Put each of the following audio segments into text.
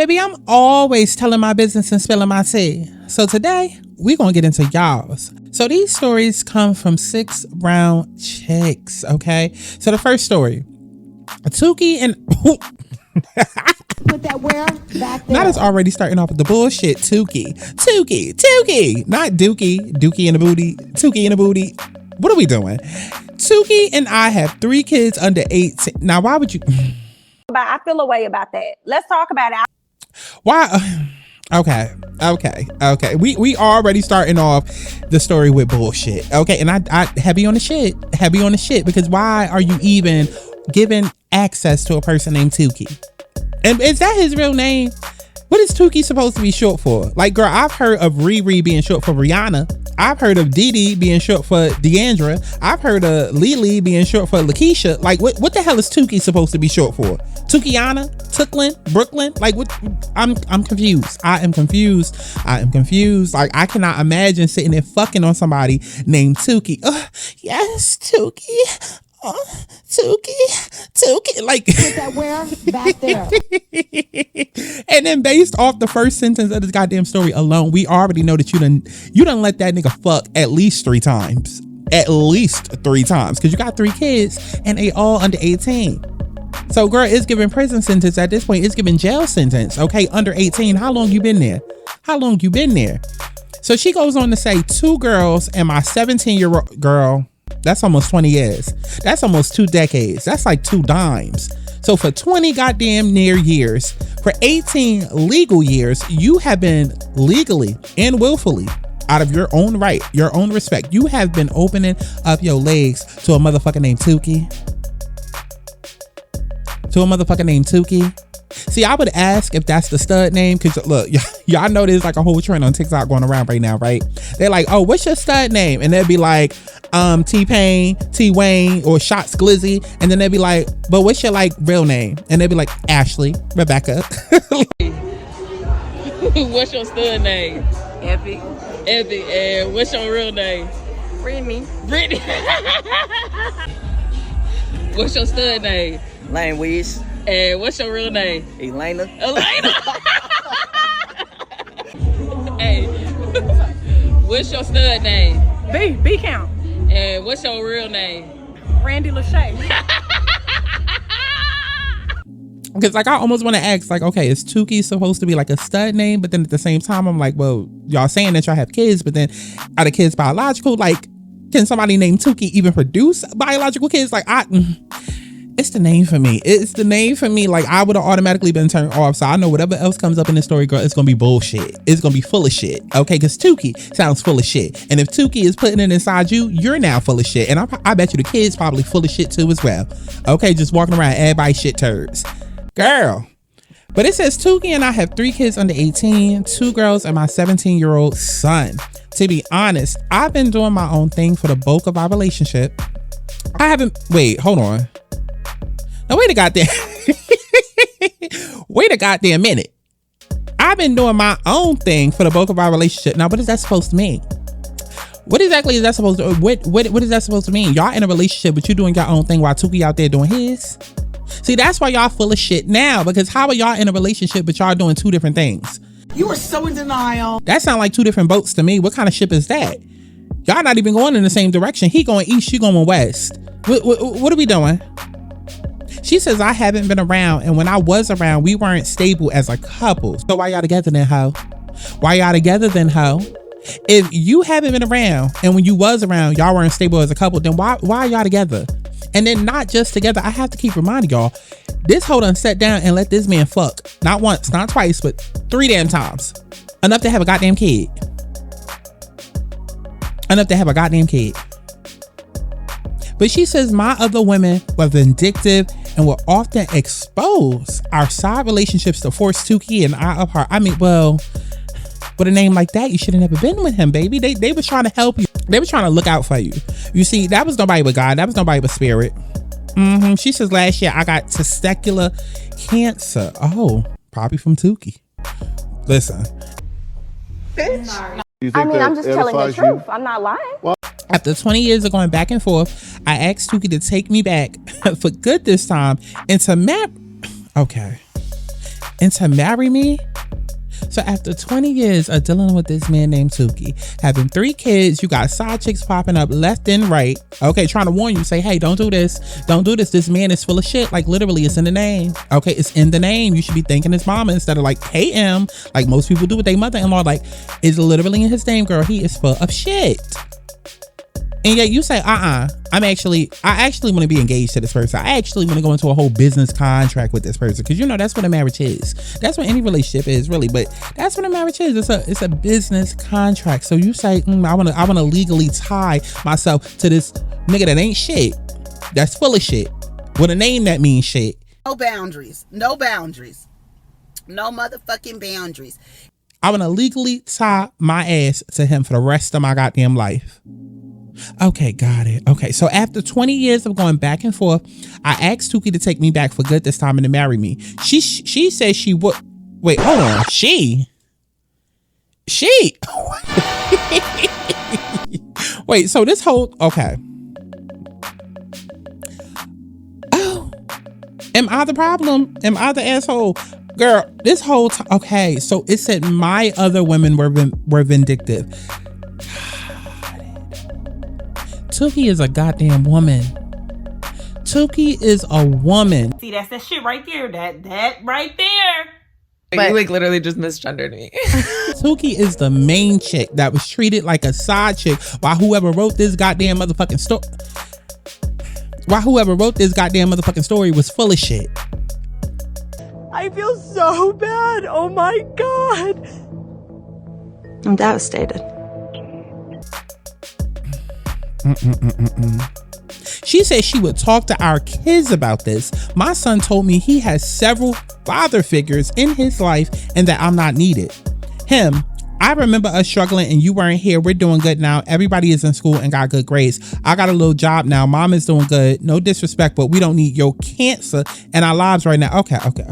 Baby, I'm always telling my business and spilling my tea. So today, we're going to get into y'all's. So these stories come from 6 brown chicks, okay? So the first story, Tuki and... Put that where? Back there. Not as already starting off with the bullshit. Tuki. Not Dookie in the booty. Tuki in the booty. What are we doing? Tuki and I have 3 kids under 18. Now, why would you... I feel a way about that. Let's talk about it. Why? Okay. We already starting off the story with bullshit. Okay, and I heavy on the shit because why are you even giving access to a person named Tuki? And is that his real name? What is Tuki supposed to be short for? Like, girl, I've heard of Riri being short for Rihanna. I've heard of Didi being short for Deandra. I've heard of Lily being short for Lakeisha. Like, what the hell is Tuki supposed to be short for? Tukiana? Tooklyn? Brooklyn? Like, what? I'm confused. I am confused. Like, I cannot imagine sitting there fucking on somebody named Tuki. Yes, Tuki. Tuki, like Put that where? Back there. And then based off the first sentence of this goddamn story alone, we already know that you done let that nigga fuck at least 3 times. Because you got 3 kids and they all under 18. So girl, it's giving prison sentence at this point. It's giving jail sentence. Okay, under 18. How long you been there? So she goes on to say 2 girls and my 17-year-old girl. That's almost 20 years. That's almost 2 decades. That's like 2 dimes. So for 20 goddamn near years, for 18 legal years, you have been legally and willfully, out of your own right, your own respect, you have been opening up your legs to a motherfucker named Tuki. See, I would ask if that's the stud name, because look, y'all know there's like a whole trend on TikTok going around right now, right? They're like, oh, what's your stud name? And they'd be like, T-Pain, T-Wayne, or Shots Glizzy. And then they'd be like, but what's your like real name? And they'd be like, Ashley, Rebecca. What's your stud name? Epic. And what's your real name? Brittany. What's your stud name? Lane Wiz. And what's your real name? Elena. Hey, what's your stud name? B count. And what's your real name? Randy Lachey. Because like I almost want to ask, like, okay, is Tuki supposed to be like a stud name? But then at the same time, I'm like, well, y'all saying that y'all have kids, but then are the kids biological? Like, can somebody named Tuki even produce biological kids? Like, it's the name for me. Like, I would have automatically been turned off. So I know whatever else comes up in this story, girl, it's gonna be bullshit. It's gonna be full of shit. Okay, because Tuki sounds full of shit. And if Tuki is putting it inside you, you're now full of shit. And I bet you the kid's probably full of shit too as well. Okay, just walking around everybody shit turds. Girl. But it says Tuki and I have 3 kids under 18, 2 girls and my 17-year-old son. To be honest, I've been doing my own thing for the bulk of our relationship. Wait, hold on. Now wait a goddamn minute. I've been doing my own thing for the bulk of our relationship. Now, what is that supposed to mean? What exactly is that supposed to? What is that supposed to mean? Y'all in a relationship, but you doing your own thing while Tuki out there doing his. See, that's why y'all full of shit now. Because how are y'all in a relationship, but y'all doing 2 different things? You are so in denial. That sound like 2 different boats to me. What kind of ship is that? Y'all not even going in the same direction. He going east, she going west. What are we doing? She says, I haven't been around, and when I was around, we weren't stable as a couple. So why y'all together then, ho? If you haven't been around, and when you was around, y'all weren't stable as a couple, then why are y'all together? And then not just together, I have to keep reminding y'all, this hoe done sat down and let this man fuck. Not once, not twice, but 3 damn times. Enough to have a goddamn kid. But she says my other women were vindictive and will often expose our side relationships to force Tuki and I apart. I mean, well, with a name like that, you should have never been with him, baby. They was trying to help you. They were trying to look out for you. You see, that was nobody but God. That was nobody but spirit. She says last year I got testicular cancer. Oh, probably from Tuki. Listen. Bitch. I'm just telling the truth. I'm not lying. Well, after 20 years of going back and forth, I asked Tuki to take me back for good this time and to map. Okay. and to marry me. So after 20 years of dealing with this man named Tuki, having 3 kids, you got side chicks popping up left and right. Okay, trying to warn you, say, hey, don't do this. Don't do this. This man is full of shit. Like, literally, it's in the name. Okay, it's in the name. You should be thanking his mama instead of like, hey, like most people do with their mother-in-law. Like, it's literally in his name, girl. He is full of shit. And yet you say, I actually want to be engaged to this person. I actually want to go into a whole business contract with this person. Cause you know, that's what a marriage is. That's what any relationship is really, but that's what a marriage is. It's a business contract. So you say, I want to legally tie myself to this nigga that ain't shit. That's full of shit. With a name that means shit. No boundaries. No boundaries. No motherfucking boundaries. I want to legally tie my ass to him for the rest of my goddamn life. Okay, got it. Okay, so after 20 years of going back and forth, I asked Tuki to take me back for good this time and to marry me. She said she would. Wait, hold on. She. Wait, so this whole. Okay. Oh, am I the problem? Am I the asshole? Girl, this whole time. Okay, so it said my other women were vindictive. Tuki is a goddamn woman. Tuki is a woman. See, that's that shit right there. That right there. But you like literally just misgendered me. Tuki is the main chick that was treated like a side chick while whoever wrote this goddamn motherfucking story. Was full of shit. I feel so bad. Oh my God. I'm devastated. She said she would talk to our kids about this. My son told me he has several father figures in his life and that I'm not needed. Him, I remember us struggling and you weren't here. We're doing good now. Everybody is in school and got good grades. I got a little job now. Mom is doing good. No disrespect, but we don't need your cancer in our lives right now. Okay. Okay.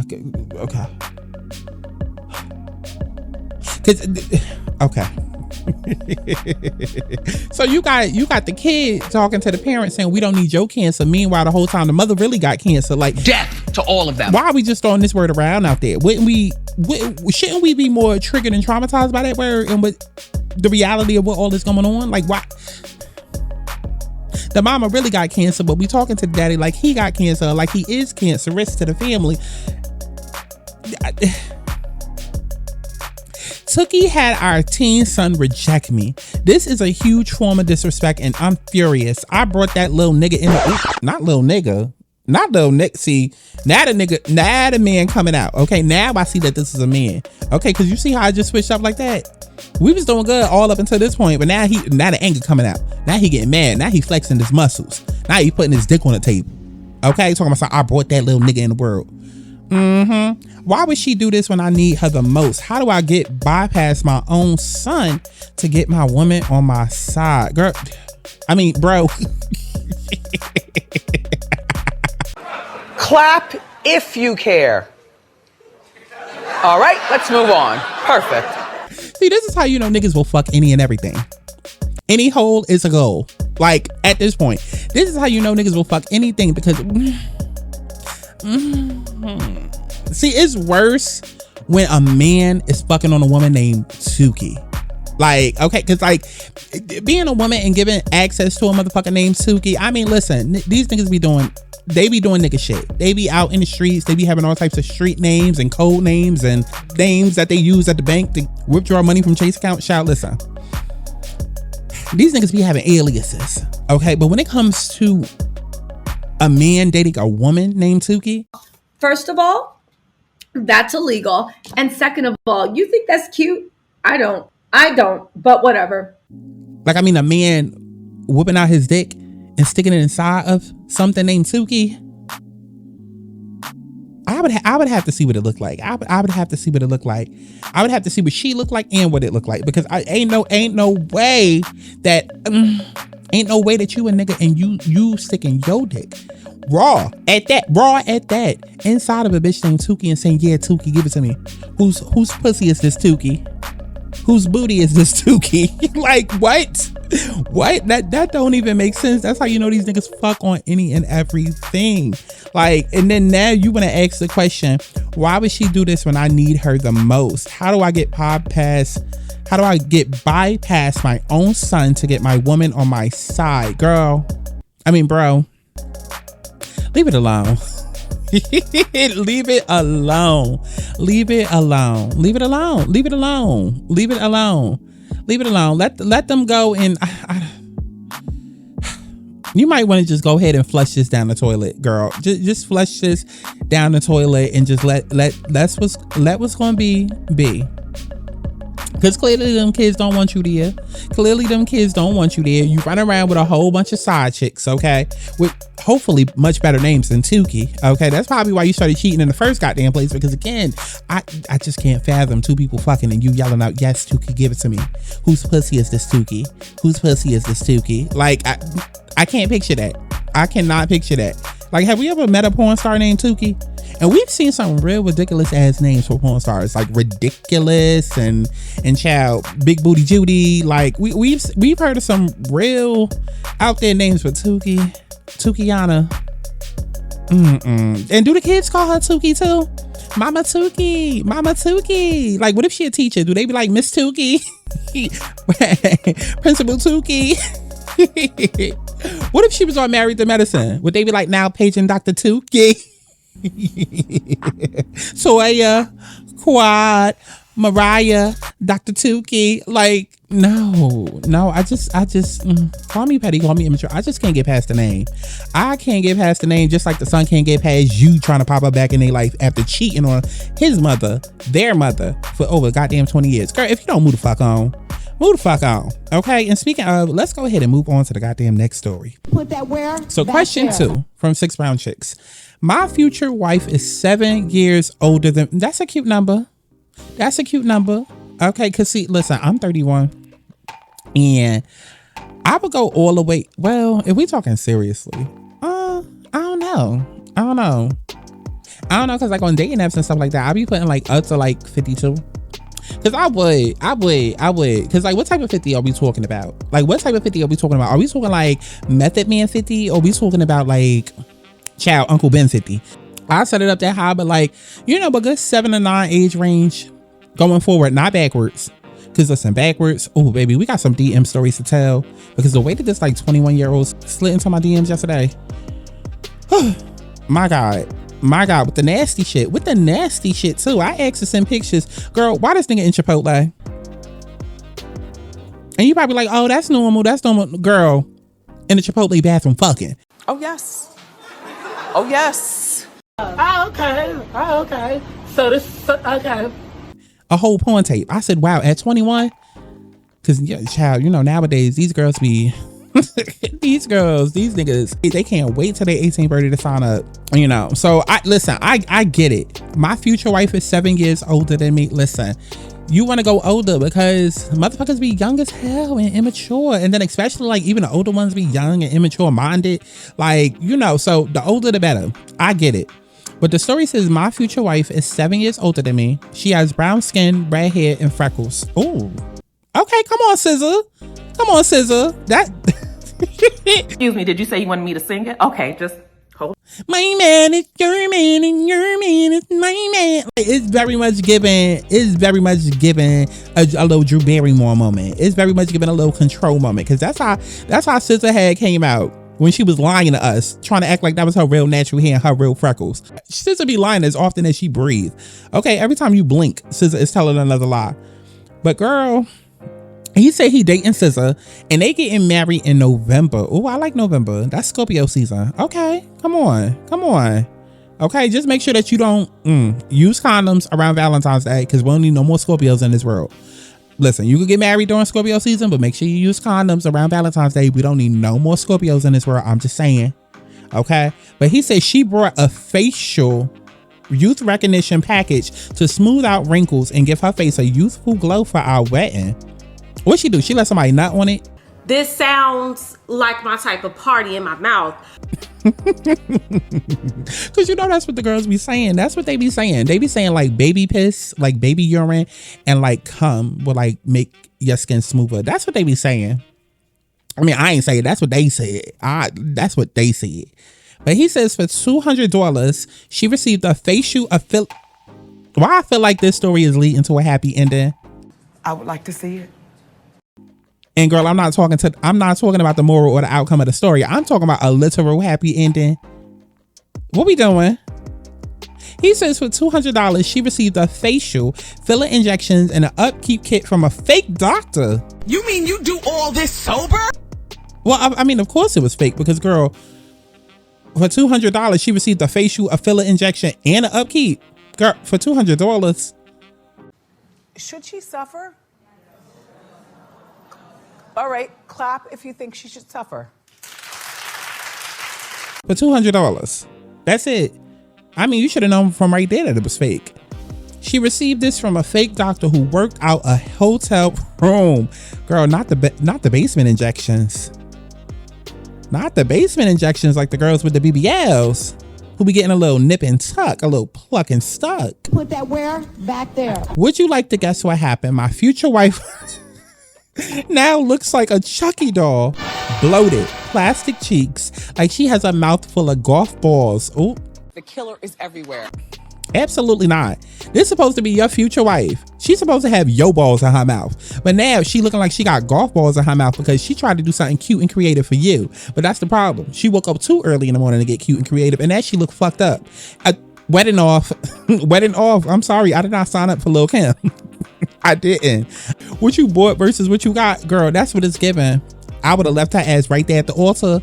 So you got the kid talking to the parents saying we don't need your cancer. Meanwhile, the whole time the mother really got cancer. Like, Death to all of them. why are we just throwing this word around out there? Shouldn't we be more triggered and traumatized by that word and with the reality of what all is going on? Like, why? The mama really got cancer, but we talking to the daddy like he got cancer, like he is cancerous to the family. Tuki had our teen son reject me. This is a huge form of disrespect and I'm furious. I brought that little nigga in not little nigga. See, now the man coming out. Okay, now I see that this is a man. Okay, because you see how I just switched up like that? We was doing good all up until this point, but now the anger coming out. Now he getting mad. Now he flexing his muscles. Now he putting his dick on the table. Okay, talking about I brought that little nigga in the world. Why would she do this when I need her the most? How do I bypass my own son to get my woman on my side? Girl, I mean, bro. Clap if you care. All right, let's move on. Perfect. See, this is how you know niggas will fuck any and everything. Any hole is a goal. Like, at this point, this is how you know niggas will fuck anything because... See, it's worse when a man is fucking on a woman named Tuki. Like, okay, because like being a woman and giving access to a motherfucker named Tuki, I mean, listen, these niggas be doing nigga shit. They be out in the streets. They be having all types of street names and code names and names that they use at the bank to withdraw money from Chase account. Shout, listen. These niggas be having aliases. Okay, but when it comes to a man dating a woman named Tuki, first of all, that's illegal. And second of all, you think that's cute? I don't, but whatever. Like, I mean, a man whipping out his dick and sticking it inside of something named Tuki. I would have to see what it looked like. I would have to see what it looked like. I would have to see what she looked like and what it looked like, because ain't no way that you a nigga and you sticking your dick raw at that inside of a bitch named Tuki and saying, yeah, Tuki, give it to me. Whose pussy is this, Tuki? Whose booty is this Tukey? Like, what? What? That don't even make sense. That's how you know these niggas fuck on any and everything. Like, and then now you want to ask the question, why would she do this when I need her the most? How do I get bypass my own son to get my woman on my side? Bro, leave it alone. Leave it alone. Leave it alone. Leave it alone. Leave it alone. Leave it alone. Leave it alone. Let them go. And you might want to just go ahead and flush this down the toilet, girl. Just flush this down the toilet and just let what's gonna be. Because clearly them kids don't want you there. Clearly them kids don't want you there. You run around with a whole bunch of side chicks, okay? With hopefully much better names than Tukey, okay? That's probably why you started cheating in the first goddamn place. Because again, I just can't fathom two people fucking and you yelling out, yes, Tukey, give it to me. Whose pussy is this Tukey? Whose pussy is this Tukey? Like, I can't picture that. I cannot picture that. Like, have we ever met a porn star named Tukey? And we've seen some real ridiculous ass names for porn stars, like Ridiculous and child Big Booty Judy. Like we've heard of some real out there names for Tukeyana. And do the kids call her Tukey too? Mama Tukey, Mama Tukey. Like, what if she a teacher? Do they be like Miss Tukey, Principal Tukey? What if she was on Married to Medicine? Would they be like now paging Dr. Tukey? Toya, Quad, Mariah, Dr. Tukey. Like, no, I just call me petty, call me immature. I just can't get past the name. I can't get past the name, just like the son can't get past you trying to pop up back in their life after cheating on his mother, their mother, for over goddamn 20 years. Girl, if you don't move the fuck on, move the fuck on. Okay, and speaking of, let's go ahead and move on to the goddamn next story. Put that where? So question 2 from 6 Brown Chicks. My future wife is 7 years older than... That's a cute number. That's a cute number. Okay, because see, listen, I'm 31. And I would go all the way... Well, if we talking seriously, I don't know. Because like on dating apps and stuff like that, I'll be putting like up to like 52. Because I would. Because like, what type of 50 are we talking about? Like, what type of 50 are we talking about? Are we talking like Method Man 50? Or are we talking about like... Child, Uncle Ben 50. I set it up that high, but like, you know, a good 7 to 9 age range going forward, not backwards. Because listen, backwards, oh baby, we got some DM stories to tell. Because the way that this like 21-year-olds slid into my DMs yesterday, my God, with the nasty shit too. I asked to send pictures. Girl, why this nigga in Chipotle? And you probably like, oh, that's normal. Girl, in the Chipotle bathroom fucking. Oh yes. Oh yes. Okay. So this, okay. A whole porn tape. I said, wow, at 21? Because, yeah, child, you know, nowadays, these girls be... these niggas, they can't wait till their 18th birthday to sign up, you know. So, I get it. My future wife is 7 years older than me. Listen, you want to go older because motherfuckers be young as hell and immature. And then especially like even the older ones be young and immature minded. Like, you know, so the older the better. I get it. But the story says my future wife is 7 years older than me. She has brown skin, red hair, and freckles. Ooh. Okay, come on, SZA. That... Excuse me, did you say you wanted me to sing it? Okay, just hold. My man is your man and your man is my man. It's very much giving a little Drew Barrymore moment. It's very much giving a little Control moment. Because that's how SZA had came out when she was lying to us, trying to act like that was her real natural hair and her real freckles. SZA be lying as often as she breathes. Okay, every time you blink, SZA is telling another lie. But girl... He said he dating SZA and they getting married in November. Oh, I like November. That's Scorpio season. Okay, come on. Okay, just make sure that you don't use condoms around Valentine's Day because we don't need no more Scorpios in this world. Listen, you can get married during Scorpio season, but make sure you use condoms around Valentine's Day. We don't need no more Scorpios in this world. I'm just saying. Okay, but he said she brought a facial youth recognition package to smooth out wrinkles and give her face a youthful glow for our wedding. What'd she do? She let somebody nut on it? This sounds like my type of party in my mouth. Cause you know that's what the girls be saying. That's what they be saying. They be saying like baby piss, like baby urine, and like cum will like make your skin smoother. That's what they be saying. I mean, I ain't saying that's what they said. That's what they said. But he says for $200, she received a facial. Why I feel like this story is leading to a happy ending. I would like to see it. And girl, I'm not talking about the moral or the outcome of the story. I'm talking about a literal happy ending. What we doing? He says for $200, she received a facial, filler injections, and an upkeep kit from a fake doctor. You mean you do all this sober? Well, I mean, of course it was fake because, girl, for $200, she received a facial, a filler injection, and an upkeep. Girl, for $200. Should she suffer? All right, clap if you think she should suffer. For $200. That's it. I mean, you should have known from right there that it was fake. She received this from a fake doctor who worked out a hotel room. Girl, not the basement injections. Not the basement injections like the girls with the BBLs who be getting a little nip and tuck, a little pluck and stuck. Put that where? Back there. Would you like to guess what happened? My future wife now looks like a Chucky doll. Bloated, plastic cheeks, like she has a mouth full of golf balls. Ooh. The killer is everywhere. Absolutely not. This is supposed to be your future wife. She's supposed to have yo balls in her mouth. But now she looking like she got golf balls in her mouth because she tried to do something cute and creative for you. But that's the problem. She woke up too early in the morning to get cute and creative, and now she look fucked up. Wedding off. Wedding off. I'm sorry. I did not sign up for Lil' Kim. I didn't. What you bought versus what you got, girl, that's what it's giving. I would have left her ass right there at the altar.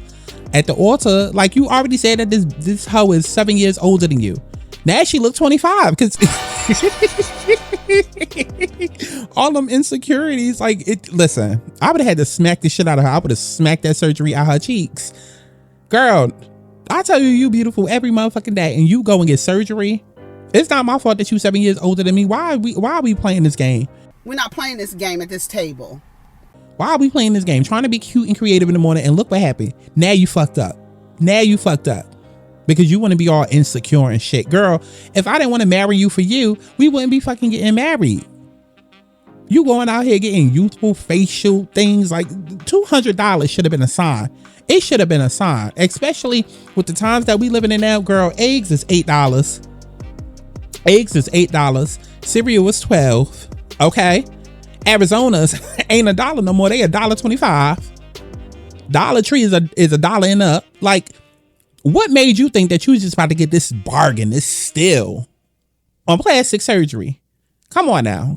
At the altar, like you already said that this hoe is 7 years older than you. Now she look 25 because all them insecurities, like it. Listen, I would have had to smack the shit out of her. I would have smacked that surgery out her cheeks. Girl, I tell you, you beautiful every motherfucking day, and you go and get surgery. It's not my fault that you 7 years older than me. Why are we playing this game? We're not playing this game at this table. Why are we playing this game? Trying to be cute and creative in the morning, and look what happened. Now you fucked up. Now you fucked up. Because you want to be all insecure and shit. Girl, if I didn't want to marry you for you, we wouldn't be fucking getting married. You going out here getting youthful facial things, like $200 should have been a sign. It should have been a sign, especially with the times that we living in now. Girl, eggs is $8. Eggs is $8. Cereal was $12. Okay. Arizona's ain't $1 no more. They $1.25. Dollar Tree is a dollar and up. Like, what made you think that you was just about to get this bargain, this steal on plastic surgery? Come on now.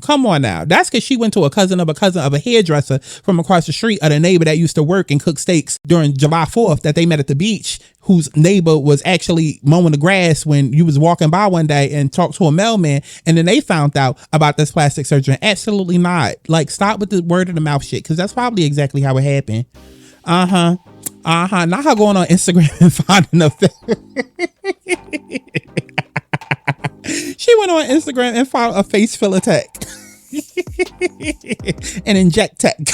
That's because she went to a cousin of a hairdresser from across the street, of the neighbor that used to work and cook steaks during July 4th that they met at the beach, whose neighbor was actually mowing the grass when you was walking by one day and talked to a mailman, and then they found out about this plastic surgery. Absolutely not. Like, stop with the word of the mouth shit, because that's probably exactly how it happened. Not her going on Instagram and finding a She went on Instagram and found a face filler tech and inject tech for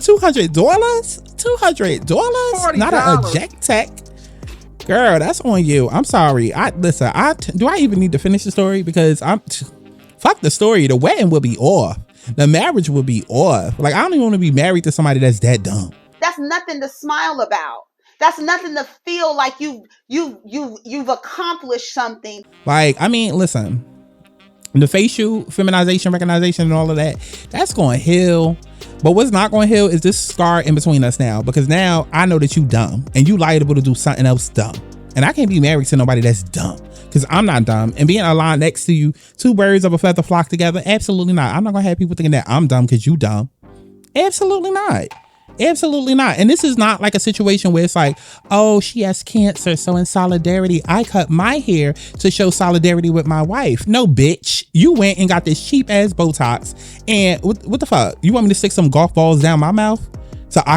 $200. $200, not an eject tech. Girl, that's on you. I'm sorry. Do I even need to finish the story? Because fuck the story. The wedding will be off. The marriage will be off. Like, I don't even want to be married to somebody that's that dumb. That's nothing to smile about. That's nothing to feel like you've accomplished something. Like, I mean, listen, the facial feminization, recognition, and all of that, that's going to heal. But what's not going to heal is this scar in between us now, because now I know that you dumb and you liable to do something else dumb. And I can't be married to nobody that's dumb, because I'm not dumb. And being aligned next to you, two birds of a feather flock together, absolutely not. I'm not going to have people thinking that I'm dumb because you dumb. Absolutely not. Absolutely not. And this is not like a situation where it's like, oh, she has cancer, so in solidarity, I cut my hair to show solidarity with my wife. No, bitch. You went and got this cheap ass Botox. And what the fuck? You want me to stick some golf balls down my mouth so I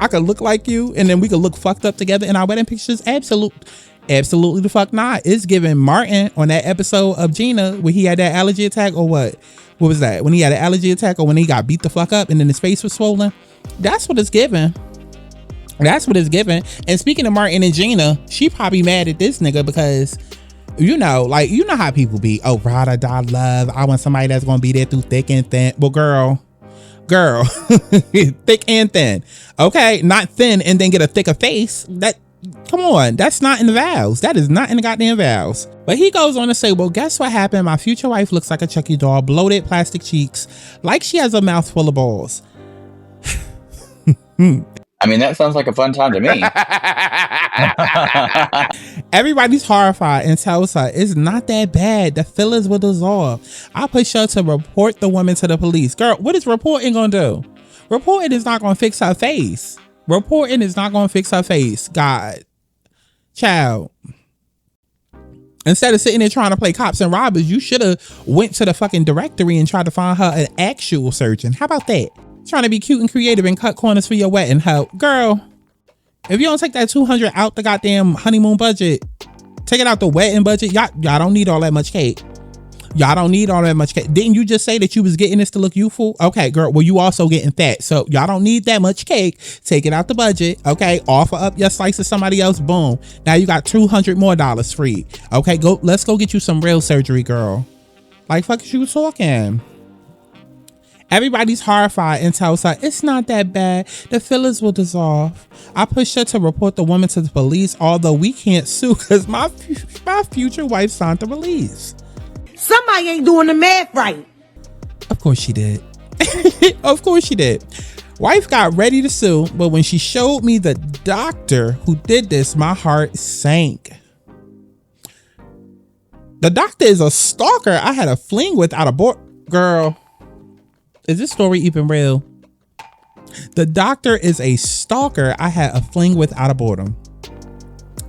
could look like you, and then we could look fucked up together in our wedding pictures? Absolutely the fuck not. It's giving Martin on that episode of Gina where he had that allergy attack, or what was that? When he had an allergy attack, or when he got beat the fuck up and then his face was swollen? That's what it's giving. That's what it's given. And speaking of Martin and Gina, she probably mad at this nigga because, you know, like, you know how people be, oh, ride or die love. I want somebody that's going to be there through thick and thin. Well, girl, thick and thin. Okay, not thin and then get a thicker face. That, come on, that's not in the vows. That is not in the goddamn vows. But he goes on to say, well, guess what happened? My future wife looks like a Chucky doll, bloated plastic cheeks, like she has a mouth full of balls. I mean, that sounds like a fun time to me. Everybody's horrified and tells her it's not that bad. The fillers will dissolve. I push her to report the woman to the police. Girl, what is reporting gonna do? Reporting is not gonna fix her face. Reporting is not gonna fix her face. God, child. Instead of sitting there trying to play cops and robbers, you should have went to the fucking directory and tried to find her an actual surgeon. How about that? Trying to be cute and creative and cut corners for your wedding. How, girl, if you don't take that 200 out the goddamn honeymoon budget, take it out the wedding budget. Y'all don't need all that much cake. Y'all don't need all that much cake. Didn't you just say that you was getting this to look youthful? Okay, girl, well, you also getting fat. So y'all don't need that much cake. Take it out the budget. Okay, offer up your slice to somebody else. Boom. Now you got $200 more free. Okay, let's go get you some real surgery, girl. Like, fuck is you talking? Everybody's horrified and tells her it's not that bad. The fillers will dissolve. I pushed her to report the woman to the police, although we can't sue because my future wife signed the release. Somebody ain't doing the math right. Of course she did. Of course she did. Wife got ready to sue, but when she showed me the doctor who did this, my heart sank. The doctor is a stalker I had a fling with out of board. Girl, is this story even real? The doctor is a stalker I had a fling with out of boredom.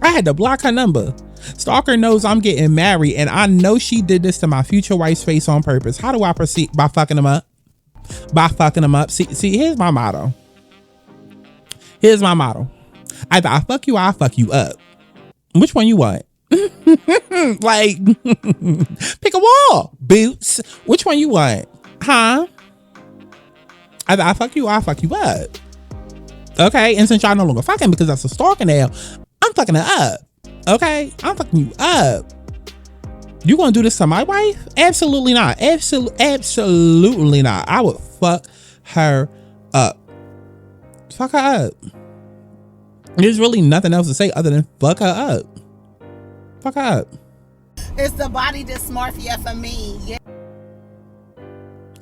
I had to block her number. Stalker knows I'm getting married and I know she did this to my future wife's face on purpose. How do I proceed? By fucking him up. By fucking him up. See, here's my motto. Here's my motto. Either I fuck you or I fuck you up. Which one you want? Like, pick a wall, boots. Which one you want? Huh? Either I fuck you or I fuck you up. Okay, and since y'all no longer fucking because that's a stalker now, I'm fucking her up. Okay, I'm fucking you up. You gonna do this to my wife? Absolutely not. Absolutely not. I would fuck her up. Fuck her up. There's really nothing else to say other than fuck her up. Fuck her up. It's the body dysmorphia for me. Yeah.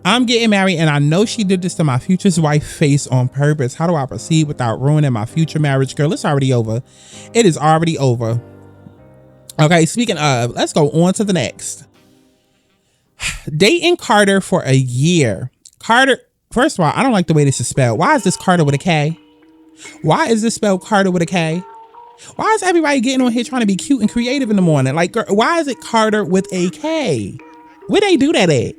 I'm getting married and I know she did this to my future's wife face on purpose. How do I proceed without ruining my future marriage? Girl, it's already over. It is already over. Okay, speaking of, let's go on to the next. Dating Carter for a year. Carter, first of all, I don't like the way this is spelled. Why is this Carter with a K? Why is this spelled Carter with a K? Why is everybody getting on here trying to be cute and creative in the morning? Like, girl, why is it Carter with a K? Where they do that at?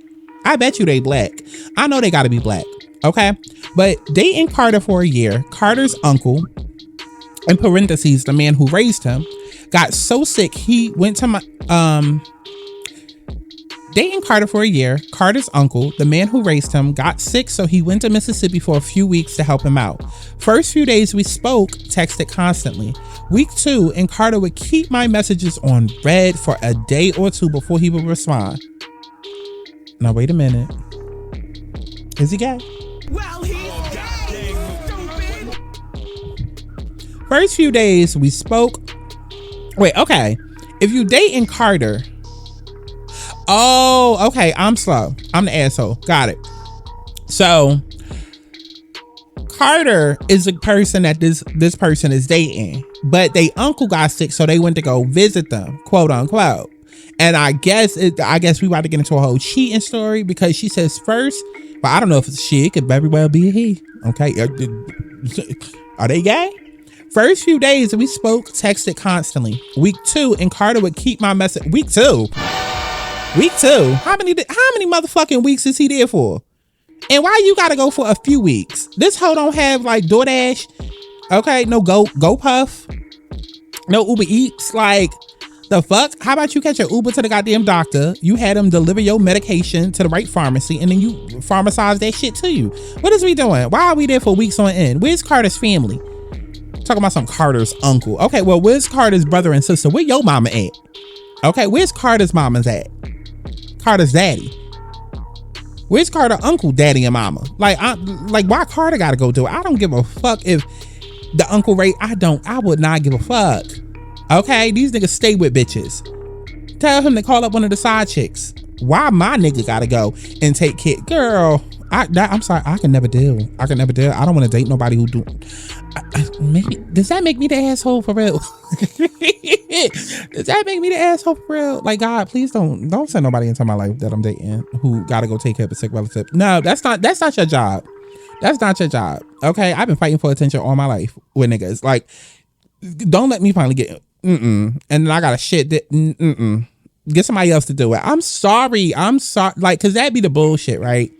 I bet you they black. I know they gotta be black, okay? But dating Carter for a year, Carter's uncle, in parentheses, the man who raised him, got so sick he went to my, dating Carter for a year, Carter's uncle, the man who raised him, got sick, so he went to Mississippi for a few weeks to help him out. First few days we spoke, texted constantly. Week 2, and Carter would keep my messages on read for a day or two before he would respond. Now, wait a minute. Is he gay? Well, he's gay, stupid. First few days we spoke. Wait, okay. If you dating Carter. Oh, okay. I'm slow. I'm the asshole. Got it. So Carter is the person that this person is dating, but they uncle got sick, so they went to go visit them, quote unquote. And I guess we about to get into a whole cheating story because she says first, but I don't know if it's she, it could very well be a he. Okay. Are they gay? First few days we spoke, texted constantly. Week 2, and Carter would keep my message. Week 2. How many motherfucking weeks is he there for? And why you gotta go for a few weeks? This hoe don't have like DoorDash. Okay, no GoPuff. No Uber Eats. Like, the fuck? How about you catch an Uber to the goddamn doctor? You had him deliver your medication to the right pharmacy, and then you pharmacize that shit to you. What is we doing? Why are we there for weeks on end? Where's Carter's family? Talking about some Carter's uncle. Okay, well, where's Carter's brother and sister? Where your mama at? Okay, where's Carter's mama's at? Carter's daddy. Where's Carter uncle, daddy, and mama? Like, why Carter gotta go do it? I don't give a fuck if the uncle Ray. I would not give a fuck. Okay, these niggas stay with bitches. Tell him to call up one of the side chicks. Why my nigga gotta go and take care? Girl, I'm sorry, I can never deal. I don't want to date nobody who do. Maybe does that make me the asshole for real? Does that make me the asshole for real? Like, God, please don't send nobody into my life that I'm dating who gotta go take care of a sick relative. No, that's not your job. That's not your job. Okay, I've been fighting for attention all my life with niggas. Like, don't let me finally get and then I gotta shit that get somebody else to do it. I'm sorry. Like, cause that'd be the bullshit, right?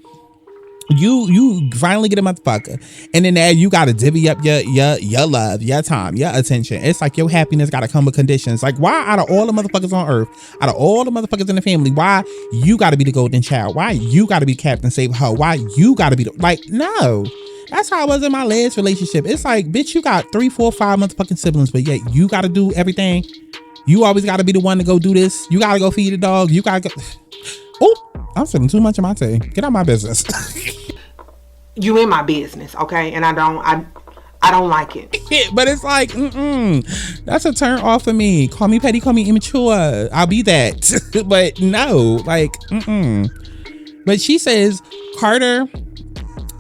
You finally get a motherfucker, and then you gotta divvy up your love, your time, your attention. It's like your happiness gotta come with conditions. Like, why out of all the motherfuckers on earth, out of all the motherfuckers in the family, why you gotta be the golden child? Why you gotta be Captain Save Her? Why you gotta be no? That's how I was in my last relationship. It's like, bitch, you got 3, 4, 5 motherfucking siblings, but yet you gotta do everything. You always gotta be the one to go do this. You gotta go feed the dog. You gotta go. Oh, I'm feeling too much of my tea. Get out my business. You in my business, okay? And I don't like it. But it's like, that's a turn off for me. Call me petty, call me immature. I'll be that. But no, like, But she says Carter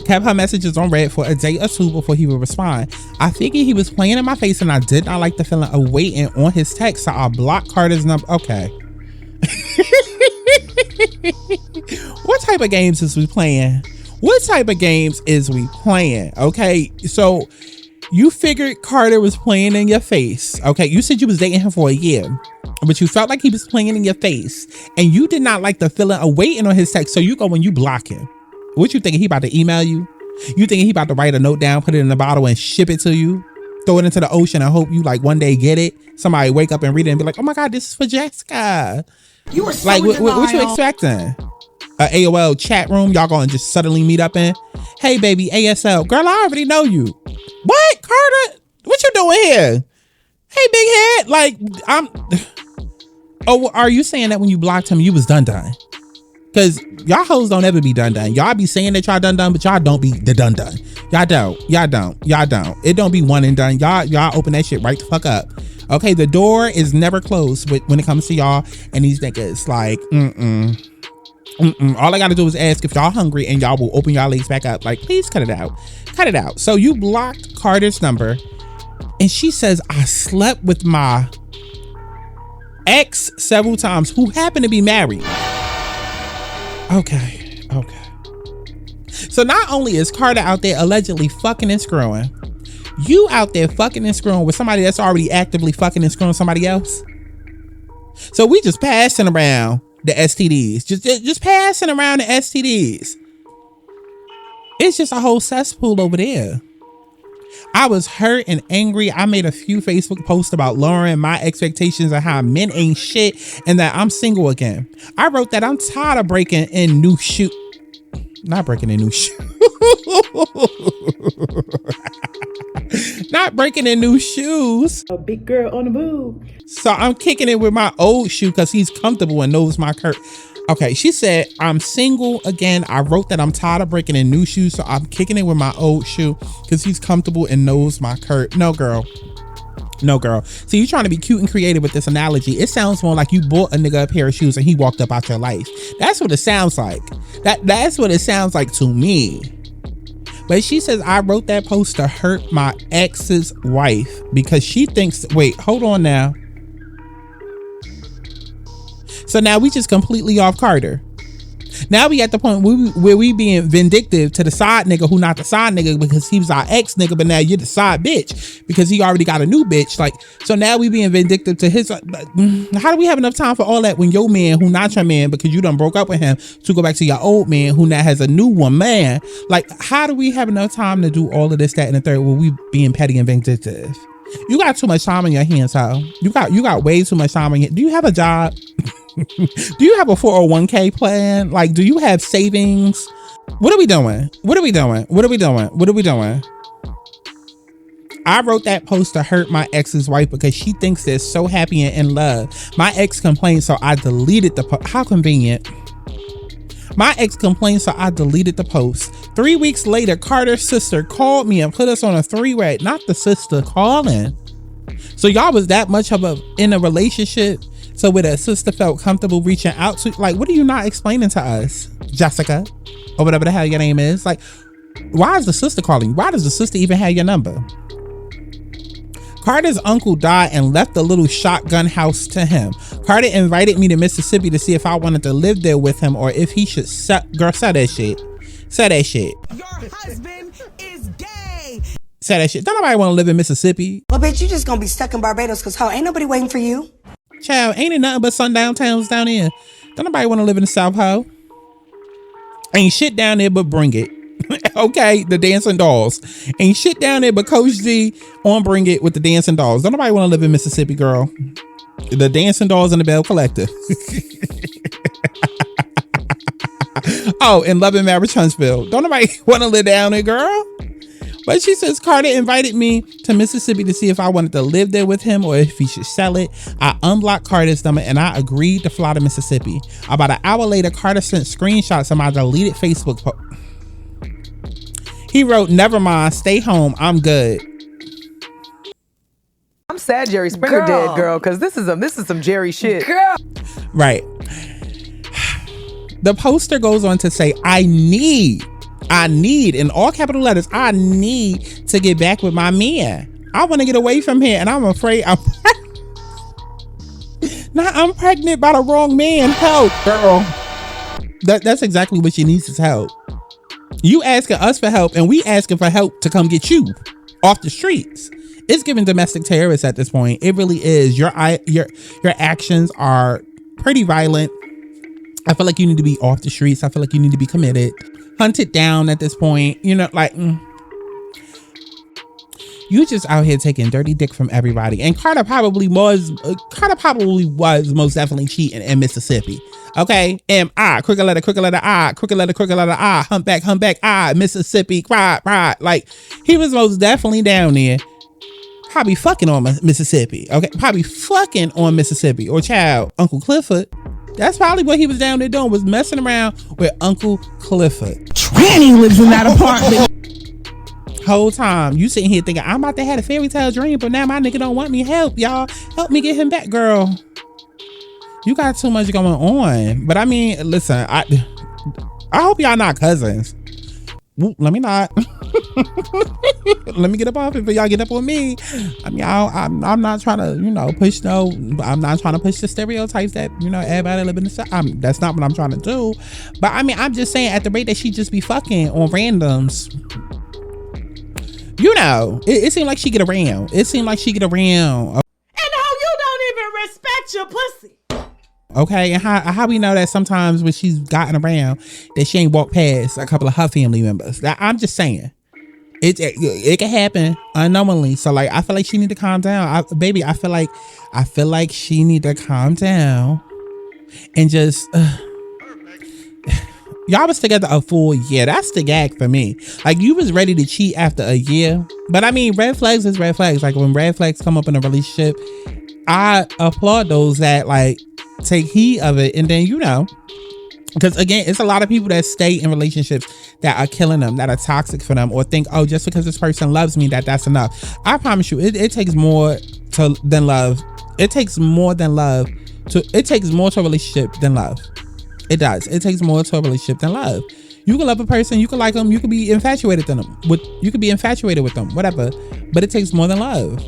kept her messages on red for a day or two before he would respond. I figured he was playing in my face and I did not like the feeling of waiting on his text, so I blocked Carter's number. Okay. What type of games is we playing? Okay, so you figured Carter was playing in your face. Okay, you said you was dating him for a year, but you felt like he was playing in your face and you did not like the feeling of waiting on his text, so you go and you block him. What you thinking, he about to email you? You thinking he about to write a note down, put it in a bottle and ship it to you, throw it into the ocean and hope you like one day get it? Somebody wake up and read it and be like, oh my God, this is for Jessica. You were so like, what you expecting? A AOL chat room y'all gonna just suddenly meet up in? Hey baby, ASL. Girl, I already know you. What, Carter? What you doing here? Hey big head. Like, oh, are you saying that when you blocked him you was done? Cause y'all hoes don't ever be done. Y'all be saying that y'all done, but y'all don't be the done. Y'all don't. It don't be one and done. Y'all open that shit right the fuck up. Okay, the door is never closed when it comes to y'all and these niggas. Like, all I gotta do is ask if y'all hungry and y'all will open y'all legs back up. Like, please cut it out. So you blocked Carter's number and she says, I slept with my ex several times who happened to be married. Okay. So not only is Carter out there allegedly fucking and screwing, you out there fucking and screwing with somebody that's already actively fucking and screwing somebody else. So we just passing around the STDs, just passing around the STDs. It's just a whole cesspool over there. I was hurt and angry. I made a few Facebook posts about lowering my expectations of how men ain't shit and that I'm single again. I wrote that I'm tired of breaking in new shoes. Not breaking in new shoes. Not breaking in new shoes. A big girl on the move. So I'm kicking it with my old shoe because he's comfortable and knows my curve. Okay, she said, I'm single again. I wrote that I'm tired of breaking in new shoes, so I'm kicking it with my old shoe because he's comfortable and knows my curve. No, girl. So you trying to be cute and creative with this analogy. It sounds more like you bought a nigga a pair of shoes and he walked up out your life. That's what it sounds like. That's what it sounds like to me. But she says, I wrote that post to hurt my ex's wife because she thinks, wait, hold on now. So now we just completely off Carter. Now we at the point where we being vindictive to the side nigga who not the side nigga because he was our ex nigga, but now you're the side bitch because he already got a new bitch. Like, so now we being vindictive to his. How do we have enough time for all that when your man who not your man because you done broke up with him to go back to your old man who now has a new one, man? Like, how do we have enough time to do all of this, that, and the third where we being petty and vindictive? You got too much time on your hands, ho. You got way too much time on your. Do you have a job? Do you have a 401k plan? Like, do you have savings? What are we doing? I wrote that post to hurt my ex's wife because she thinks they're so happy and in love. My ex complained, so I deleted the post. How convenient. My ex complained, so I deleted the post. 3 weeks later, Carter's sister called me and put us on a three-way. Not the sister calling. So y'all was that much in a relationship so where the sister felt comfortable reaching out to, like, what are you not explaining to us, Jessica, or whatever the hell your name is? Like, why is the sister calling you? Why does the sister even have your number? Carter's uncle died and left a little shotgun house to him. Carter invited me to Mississippi to see if I wanted to live there with him or if he should girl, say that shit. Say that shit. Your husband is gay. Say that shit. Don't nobody want to live in Mississippi. Well, bitch, you just gonna be stuck in Barbados because ain't nobody waiting for you. Child, ain't it nothing but sundown towns down there? Don't nobody want to live in the South Ho. Ain't shit down there but Bring It. Okay, the dancing dolls. Ain't shit down there but Coach Z on Bring It with the dancing dolls. Don't nobody want to live in Mississippi, girl. The dancing dolls and the Bell Collector. Oh, and Love and Marriage Huntsville. Don't nobody want to live down there, girl. But she says Carter invited me to Mississippi to see if I wanted to live there with him or if he should sell it. I unblocked Carter's number and I agreed to fly to Mississippi. About an hour later, Carter sent screenshots of my deleted Facebook post. He wrote, "Never mind, stay home, I'm good." I'm sad Jerry Springer dead, girl, because this is some Jerry shit. Girl. Right. The poster goes on to say, I need, in all capital letters, I need to get back with my man. I want to get away from here, and I'm afraid I'm pregnant by the wrong man. Help, girl. That's exactly what she needs is help. You asking us for help, and we asking for help to come get you off the streets. It's giving domestic terrorists at this point. It really is. Your actions are pretty violent. I feel like you need to be off the streets. I feel like you need to be committed, hunted down at this point. You know, like you just out here taking dirty dick from everybody. And Carter probably was most definitely cheating in Mississippi. Okay, M-I, crooked letter I, crooked letter I, humpback I, Mississippi, cry. Like he was most definitely down there. Probably fucking on Mississippi. Okay, probably fucking on Mississippi. Or child, Uncle Clifford. That's probably what he was down there doing, was messing around with Uncle Clifford. Tranny lives in that apartment. Whole time you sitting here thinking, I'm about to have a fairy tale dream, but now my nigga don't want me. Help, y'all. Help me get him back, girl. You got too much going on. But I mean, listen, I hope y'all not cousins. Let me not. Let me get up off it, but y'all get up on me. I mean, I'm not trying to, push I'm not trying to push the stereotypes that, everybody live in the South. That's not what I'm trying to do. But I mean, I'm just saying at the rate that she just be fucking on randoms, it seemed like she get around. And how you don't even respect your pussy. Okay, and how we know that sometimes when she's gotten around that she ain't walked past a couple of her family members. I'm just saying, it can happen unknowingly. So like, I feel like she need to calm down, I feel like she need to calm down and just. Y'all was together a full year. That's the gag for me. Like you was ready to cheat after a year, but I mean, red flags is red flags. Like when red flags come up in a relationship, I applaud those that like take heed of it. And then because again, it's a lot of people that stay in relationships that are killing them, that are toxic for them, or think, oh, just because this person loves me, that's enough. I promise you, it takes more than love. It takes more to a relationship than love. It does. It takes more to a relationship than love. You can love a person, you can like them, you can be infatuated with them, whatever. But it takes more than love.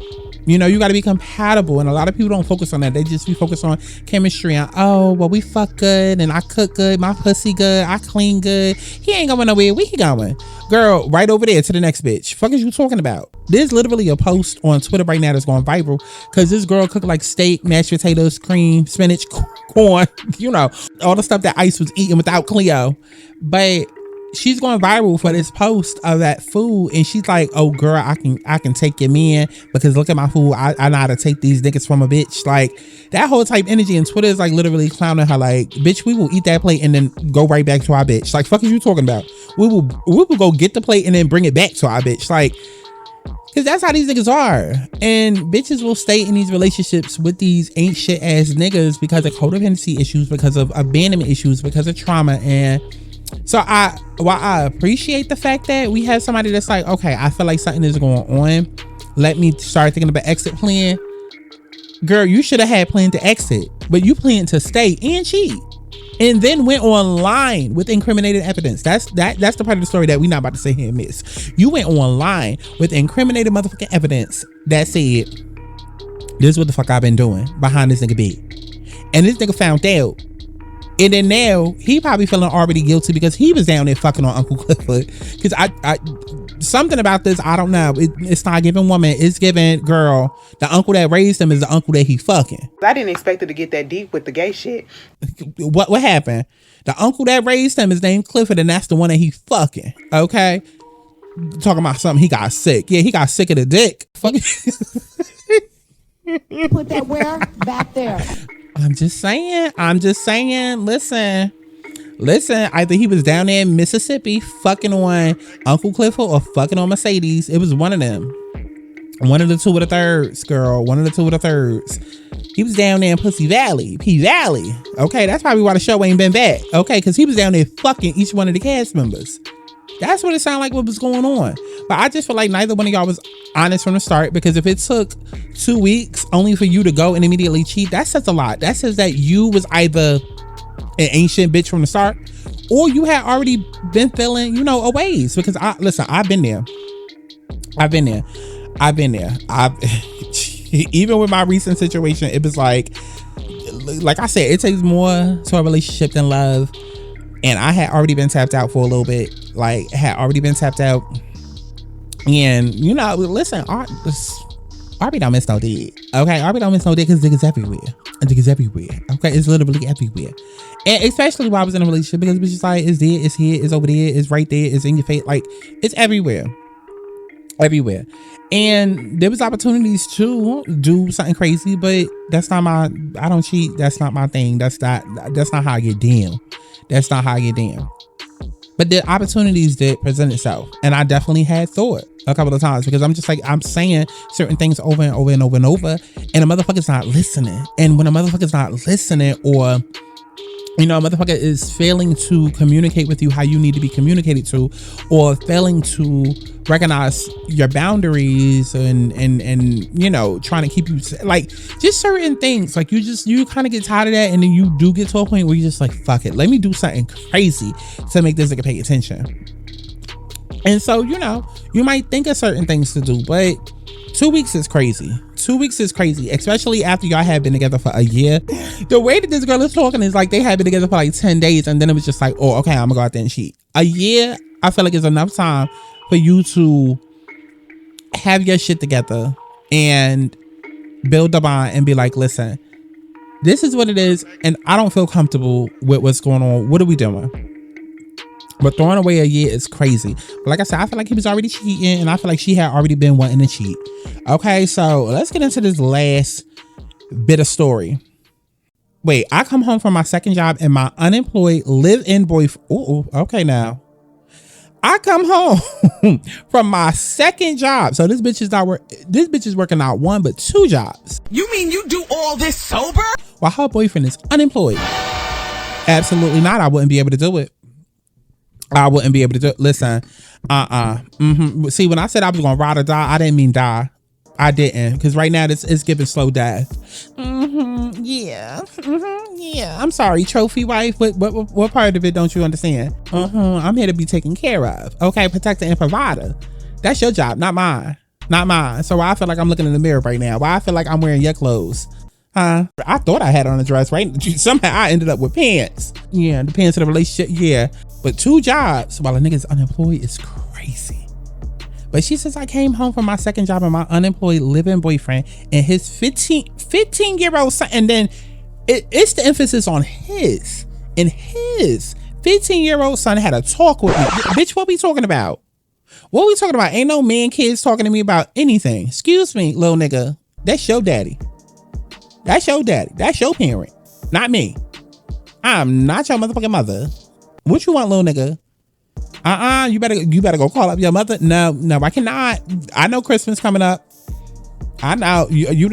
You got to be compatible, and a lot of people don't focus on that. They just be focused on chemistry and, oh, well, we fuck good and I cook good, my pussy good, I clean good. He ain't going nowhere. Where he going? Girl, right over there to the next bitch. Fuck is you talking about? There's literally a post on Twitter right now that's going viral because this girl cooked like steak, mashed potatoes, cream, spinach, corn, all the stuff that Ice was eating without Cleo. But she's going viral for this post of that food, and she's like, oh girl, I can take your man because look at my food. I know how to take these niggas from a bitch. Like that whole type energy, and Twitter is like literally clowning her like, bitch, we will eat that plate and then go right back to our bitch. Like fuck is you talking about? We will go get the plate and then bring it back to our bitch. Like Cause that's how these niggas are. And bitches will stay in these relationships with these ain't shit ass niggas because of codependency issues, because of abandonment issues, because of trauma. And so while I appreciate the fact that we have somebody that's like, okay, I feel like something is going on, let me start thinking about exit plan. Girl, you should have had planned to exit, but you planned to stay and cheat. And then went online with incriminating evidence. That's the part of the story that we not about to sit here and miss. You went online with incriminating motherfucking evidence that said, this is what the fuck I've been doing behind this nigga bed. And this nigga found out. And then now he probably feeling already guilty because he was down there fucking on Uncle Clifford. Because I something about this, I don't know. It's not giving woman, it's giving girl. The uncle that raised him is the uncle that he fucking. I didn't expect it to get that deep with the gay shit. What happened? The uncle that raised him is named Clifford, and that's the one that he fucking. Okay, talking about something he got sick. Yeah, he got sick of the dick. Put that where? Back there. I'm just saying. Listen, either he was down there in Mississippi fucking on Uncle Clifford or fucking on Mercedes. It was one of them. One of the two of the thirds, girl. One of the two of the thirds. He was down there in Pussy Valley. P Valley. Okay, that's probably why the show ain't been back. Okay, because he was down there fucking each one of the cast members. That's what it sounded like what was going on. But I just feel like neither one of y'all was honest from the start, because if it took 2 weeks only for you to go and immediately cheat, that says a lot. That says that you was either an ancient bitch from the start, or you had already been feeling, a ways. Because I've been there. Even with my recent situation, it was like I said, it takes more to a relationship than love. And I had already been tapped out for a little bit. And, listen, RB don't miss no dick. Okay, RB don't miss no dick because dick is everywhere. Okay, it's literally everywhere. And especially while I was in a relationship, because it's just like, it's there, it's here, it's over there, it's right there, it's in your face. Like, it's everywhere. And there was opportunities to do something crazy, but I don't cheat. That's not my thing. That's not how I get down. But the opportunities did present itself, and I definitely had thought a couple of times, because I'm just like, I'm saying certain things over and over and over and over, and a motherfucker's not listening. And when a motherfucker's not listening, or a motherfucker is failing to communicate with you how you need to be communicated to, or failing to recognize your boundaries and trying to keep you, like, just certain things, like, you kind of get tired of that, and then you do get to a point where you're just like, fuck it, let me do something crazy to make this nigga pay attention. And so, you might think of certain things to do, but 2 weeks is crazy. 2 weeks is crazy, especially after y'all had been together for a year. The way that this girl is talking is like they had been together for like 10 days, and then it was just like, oh, okay, I'm gonna go out there and cheat. A year, I feel like is enough time for you to have your shit together and build a bond and be like, listen, this is what it is, and I don't feel comfortable with what's going on. What are we doing? But throwing away a year is crazy. But like I said, I feel like he was already cheating, and I feel like she had already been wanting to cheat. Okay, so let's get into this last bit of story. Wait, I come home from my second job and my unemployed live-in boyfriend. Ooh, okay now. I come home from my second job. So this bitch is working not one but two jobs. You mean you do all this sober? While her boyfriend is unemployed. Absolutely not. I wouldn't be able to do it. Listen, See, when I said I was gonna ride or die, I didn't mean die. I didn't, because right now it's giving slow death. Yeah. I'm sorry, trophy wife. What part of it don't you understand? I'm here to be taken care of. Okay, protector and provider. That's your job, not mine. So I feel like I'm looking in the mirror right now. Why I feel like I'm wearing your clothes? I thought I had on a dress, right? Somehow I ended up with pants. Yeah, the pants of the relationship. Yeah, but two jobs while a nigga's unemployed is crazy. But she says I came home from my second job and my unemployed live-in boyfriend and his 15-year-old son. And then it's the emphasis on his. And his 15-year-old son had a talk with me. Bitch, what we talking about? What we talking about? Ain't no man kids talking to me about anything. Excuse me, little nigga. That's your daddy. That's your daddy. That's your parent. Not me. I'm not your motherfucking mother. What you want, little nigga? You better go call up your mother. No, I cannot. I know Christmas coming up. I know you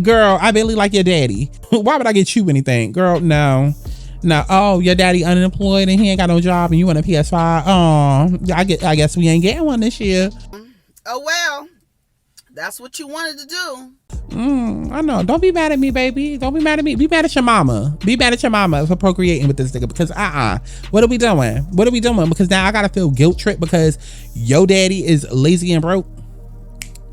girl, I barely like your daddy. Why would I get you anything? Girl, no. Oh, your daddy unemployed and he ain't got no job and you want a PS5. Oh, I guess we ain't getting one this year. Oh well, that's what you wanted to do. I know. Don't be mad at me, baby. Don't be mad at me. Be mad at your mama. Be mad at your mama for procreating with this nigga, because what are we doing? Because now I gotta feel guilt trip because your daddy is lazy and broke,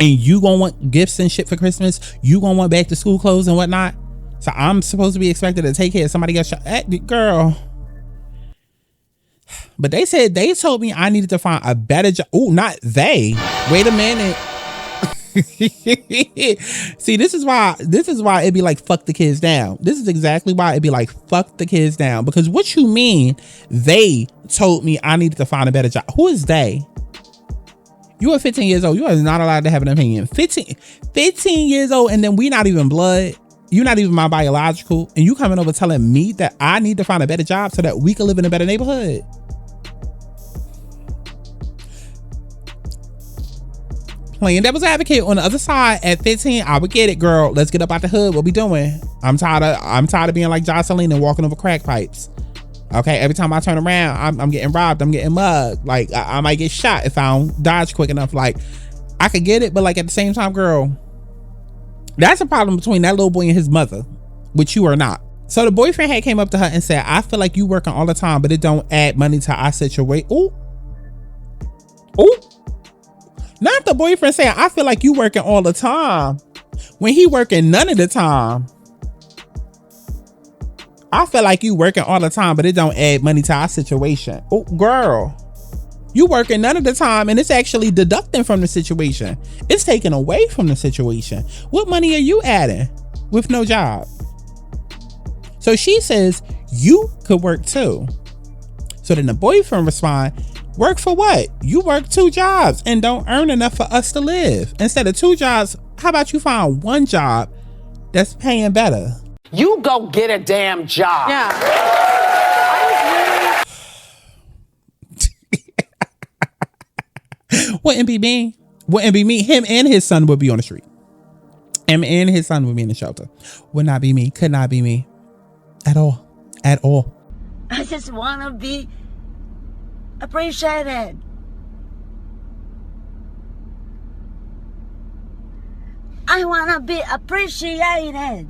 and you gonna want gifts and shit for Christmas. You gonna want back to school clothes and whatnot. So I'm supposed to be expected to take care of somebody else. Girl. But they told me I needed to find a better job. Oh, not they. Wait a minute. See, this is why it'd be like, fuck the kids down. This is exactly why it'd be like, fuck the kids down. Because what you mean they told me I needed to find a better job? Who is they? You are 15 years old. You are not allowed to have an opinion. 15 years old, and then we not even blood. You're not even my biological, and you coming over telling me that I need to find a better job so that we can live in a better neighborhood. Playing devil's advocate on the other side at 15, I would get it, girl. Let's get up out the hood. What we doing? I'm tired of being like Jocelyn and walking over crack pipes. Okay, every time I turn around, I'm getting robbed. I'm getting mugged. Like I might get shot if I don't dodge quick enough. Like I could get it, but like at the same time, girl, that's a problem between that little boy and his mother, which you are not. So the boyfriend had came up to her and said, I feel like you working all the time, but it don't add money to our situation. Ooh. Not the boyfriend saying, I feel like you working all the time, when he working none of the time. I feel like you working all the time, but it don't add money to our situation. Oh, girl. You working none of the time, and it's actually deducting from the situation. It's taken away from the situation. What money are you adding with no job? So she says, you could work too. So then the boyfriend responds, work for what? You work 2 jobs and don't earn enough for us to live. Instead of 2 jobs, how about you find 1 job that's paying better? You go get a damn job. Yeah. Wouldn't be me. Him and his son would be on the street. Him and his son would be in the shelter. Would not be me. Could not be me. At all. I just want to be appreciated. I want to be appreciated.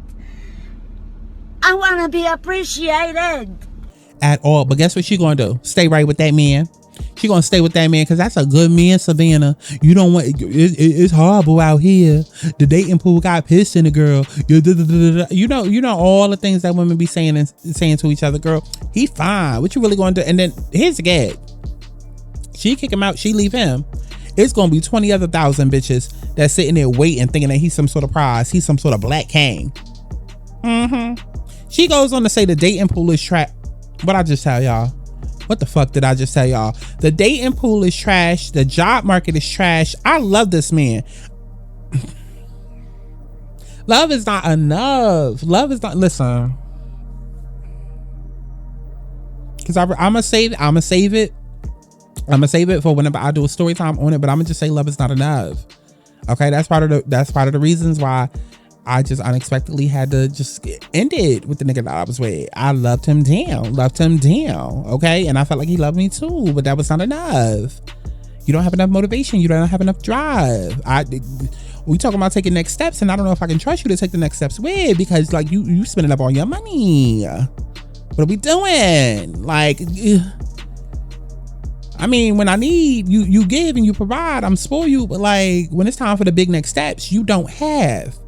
At all. But guess what she gonna do? Stay right with that man. She gonna stay with that man because that's a good man, Savannah. You don't want it's horrible out here. The dating pool got pissed in the girl. You know all the things that women be saying to each other. Girl, he fine. What you really gonna do? And then here's the gag. She kick him out. She leave him. It's gonna be 20 other thousand bitches that's sitting there waiting, thinking that he's some sort of prize. He's some sort of black king. She goes on to say the dating pool is trash. What I just tell y'all? What the fuck did I just tell y'all? The dating pool is trash. The job market is trash. I love this man. Love is not enough. Love is not, listen. Because I'ma save it for whenever I do a story time on it, but I'm gonna just say love is not enough. Okay, that's part of the reasons why I just unexpectedly had to just end it with the nigga that I was with. I loved him down. Okay, and I felt like he loved me too, but that was not enough. You don't have enough motivation. You don't have enough drive. We talking about taking next steps, and I don't know if I can trust you to take the next steps with, because like you spending up all your money. What are we doing? Like, I mean, when I need you give and you provide. I'm spoil you, but like when it's time for the big next steps, you don't have.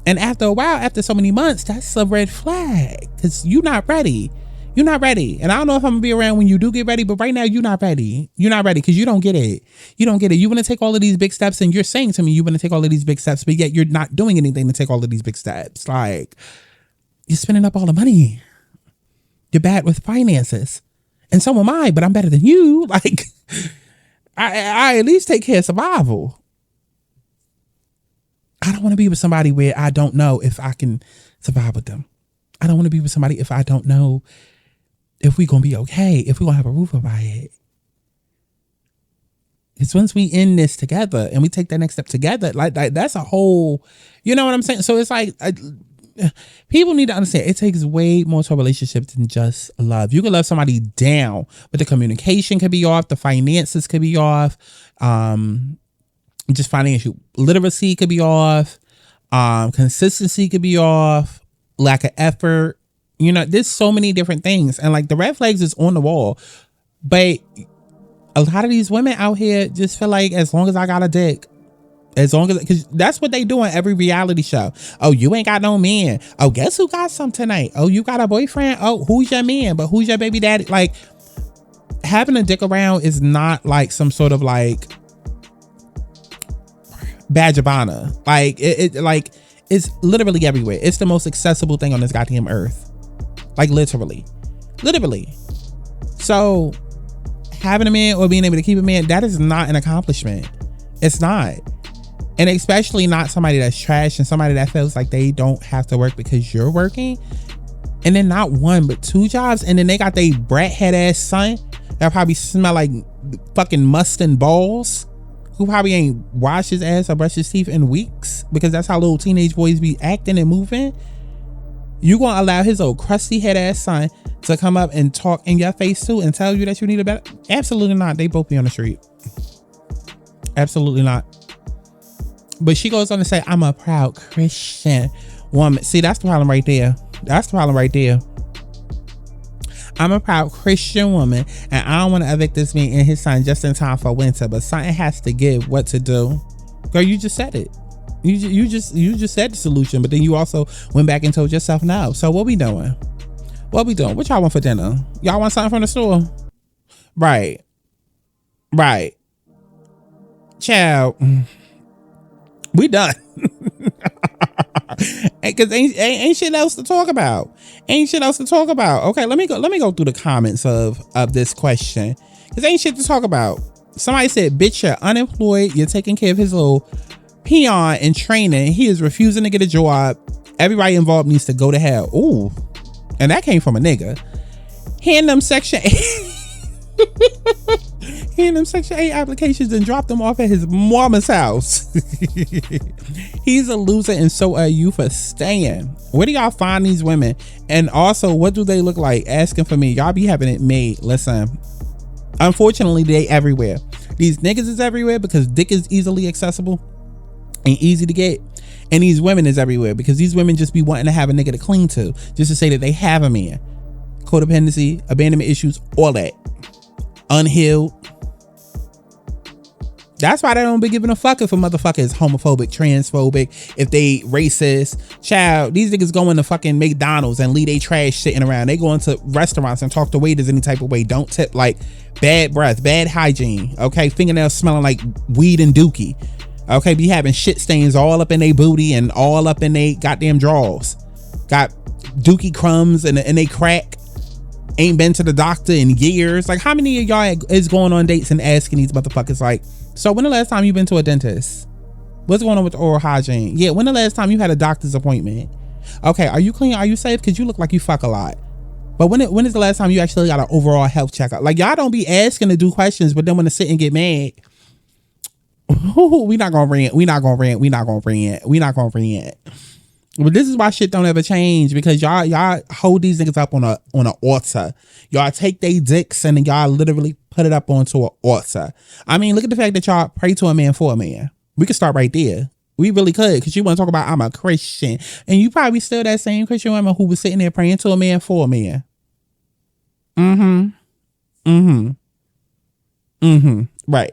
And after a while, after so many months, that's a red flag, because you're not ready. And I don't know if I'm gonna be around when you do get ready, but right now you're not ready. Because you don't get it. You want to take all of these big steps, and you're saying to me you want to take all of these big steps, but yet you're not doing anything to take all of these big steps. Like, you're spending up all the money. You're bad with finances. And so am I, but I'm better than you. Like, I at least take care of survival. I don't want to be with somebody where I don't know if I can survive with them. I don't want to be with somebody if I don't know if we gonna be okay, if we gonna have a roof over our head. It's once we end this together and we take that next step together, like that's a whole, you know what I'm saying? So it's like, people need to understand it takes way more to a relationship than just love. You can love somebody down, but the communication could be off, the finances could be off, just financial literacy could be off, consistency could be off, lack of effort. You know, there's so many different things, and like the red flags is on the wall, but a lot of these women out here just feel like as long as I got a dick, as long as, because that's what they do on every reality show. Oh, you ain't got no man. Oh, guess who got some tonight? Oh, you got a boyfriend? Oh, who's your man? But who's your baby daddy? Like, having a dick around is not like some sort of like badge of honor. Like it like it's literally everywhere. It's the most accessible thing on this goddamn earth. Like literally. So having a man or being able to keep a man, that is not an accomplishment. It's not. And especially not somebody that's trash and somebody that feels like they don't have to work because you're working. And then not one, but two jobs. And then they got they brat head ass son that probably smell like fucking must and balls, who probably ain't washed his ass or brushed his teeth in weeks, because that's how little teenage boys be acting and moving. You gonna allow his old crusty head ass son to come up and talk in your face too and tell you that you need a better? Absolutely not. They both be on the street. Absolutely not. But she goes on to say, I'm a proud Christian woman. See, that's the problem right there. That's the problem right there. I'm a proud Christian woman, and I don't want to evict this man and his son just in time for winter, but something has to give. What to do? Girl, you just said it. You just said the solution, but then you also went back and told yourself no. So what we doing? What y'all want for dinner? Y'all want something from the store? Right. Child, we done. Because ain't shit else to talk about. Okay, let me go through the comments of this question, because ain't shit to talk about. Somebody said, bitch, you're unemployed, you're taking care of his little peon in training, he is refusing to get a job, everybody involved needs to go to hell. Ooh, and that came from a nigga. Hand them section 8 applications and drop them off at his mama's house. He's a loser, and so are you for staying. Where do y'all find these women? And also, what do they look like? Asking for me. Y'all be having it made. Listen, unfortunately, they everywhere. These niggas is everywhere because dick is easily accessible and easy to get. And these women is everywhere because these women just be wanting to have a nigga to cling to, just to say that they have a man. Codependency, abandonment issues, all that. Unhealed. That's why they don't be giving a fuck if a motherfucker is homophobic, transphobic, if they racist. Child, these niggas go into fucking McDonald's and leave they trash sitting around. They go into restaurants and talk to waiters any type of way. Don't tip, like bad breath, bad hygiene. Okay, fingernails smelling like weed and dookie. Okay, be having shit stains all up in they booty and all up in they goddamn drawers. Got dookie crumbs and they crack. Ain't been to the doctor in years. Like, how many of y'all is going on dates and asking these motherfuckers, like, so when the last time you been to a dentist? What's going on with oral hygiene? Yeah, when the last time you had a doctor's appointment? Okay, are you clean? Are you safe? Because you look like you fuck a lot. But when is the last time you actually got an overall health checkup? Like, y'all don't be asking to do questions, but then when to sit and get mad, we not gonna rant. But this is why shit don't ever change, because y'all hold these niggas up on an altar. Y'all take they dicks and then y'all literally put it up onto an altar. I mean, look at the fact that y'all pray to a man for a man. We could start right there. We really could, because you want to talk about I'm a Christian, and you probably still that same Christian woman who was sitting there praying to a man for a man. Right.